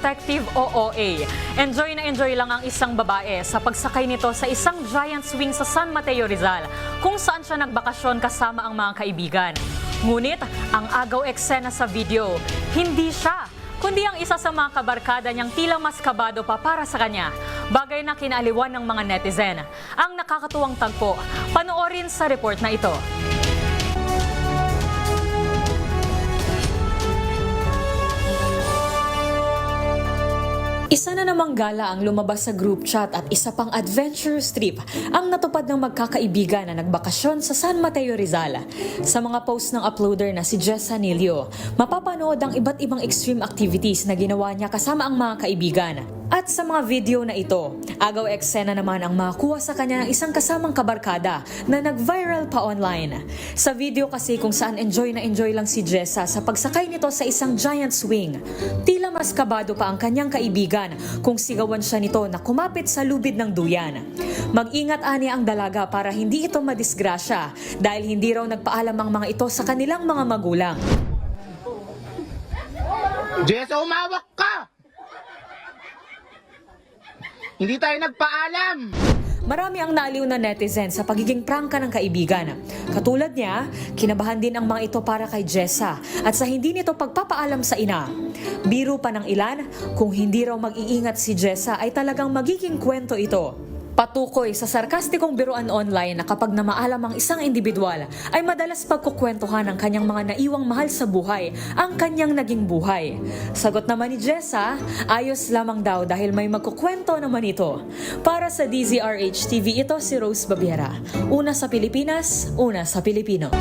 protective o OA. Enjoy na enjoy lang ang isang babae sa pagsakay nito sa isang giant swing sa San Mateo, Rizal, kung saan siya nagbakasyon kasama ang mga kaibigan. Ngunit ang agaw eksena sa video, hindi siya, kundi ang isa sa mga kabarkada niyang tila mas kabado pa para sa kanya. Bagay na kinaaliwan ng mga netizen. Ang nakakatuwang tagpo, panoorin sa report na ito. Isa na namang gala ang lumabas sa group chat at isa pang adventurous trip ang natupad ng magkakaibigan na nagbakasyon sa San Mateo, Rizal. Sa mga post ng uploader na si Jess Sanilio, mapapanood ang iba't ibang extreme activities na ginawa niya kasama ang mga kaibigan. At sa mga video na ito, agaw eksena naman ang makakuha sa kanya ng isang kasamang kabarkada na nag-viral pa online. Sa video kasi kung saan enjoy na enjoy lang si Jessa sa pagsakay nito sa isang giant swing. Tila mas kabado pa ang kanyang kaibigan kung sigawan siya nito na kumapit sa lubid ng duyan. Mag-ingat ani ang dalaga para hindi ito madisgrasya dahil hindi raw nagpaalam ang mga ito sa kanilang mga magulang. Jessa, umawak ka! Hindi tayo nagpaalam! Marami ang naaliw na netizen sa pagiging prangka ng kaibigan. Katulad niya, kinabahan din ang mga ito para kay Jessa at sa hindi nito pagpapaalam sa ina. Biro pa ng ilan, kung hindi raw mag-iingat si Jessa ay talagang magiging kwento ito. Patukoy sa sarkastikong biruan online na kapag namaalam ang isang individual ay madalas pagkukwentuhan ng kanyang mga naiwang mahal sa buhay ang kanyang naging buhay. Sagot naman ni Jessa, ayos lamang daw dahil may magkukwento naman ito. Para sa DZRH TV, ito si Rose Babiera. Una sa Pilipinas, una sa Pilipino.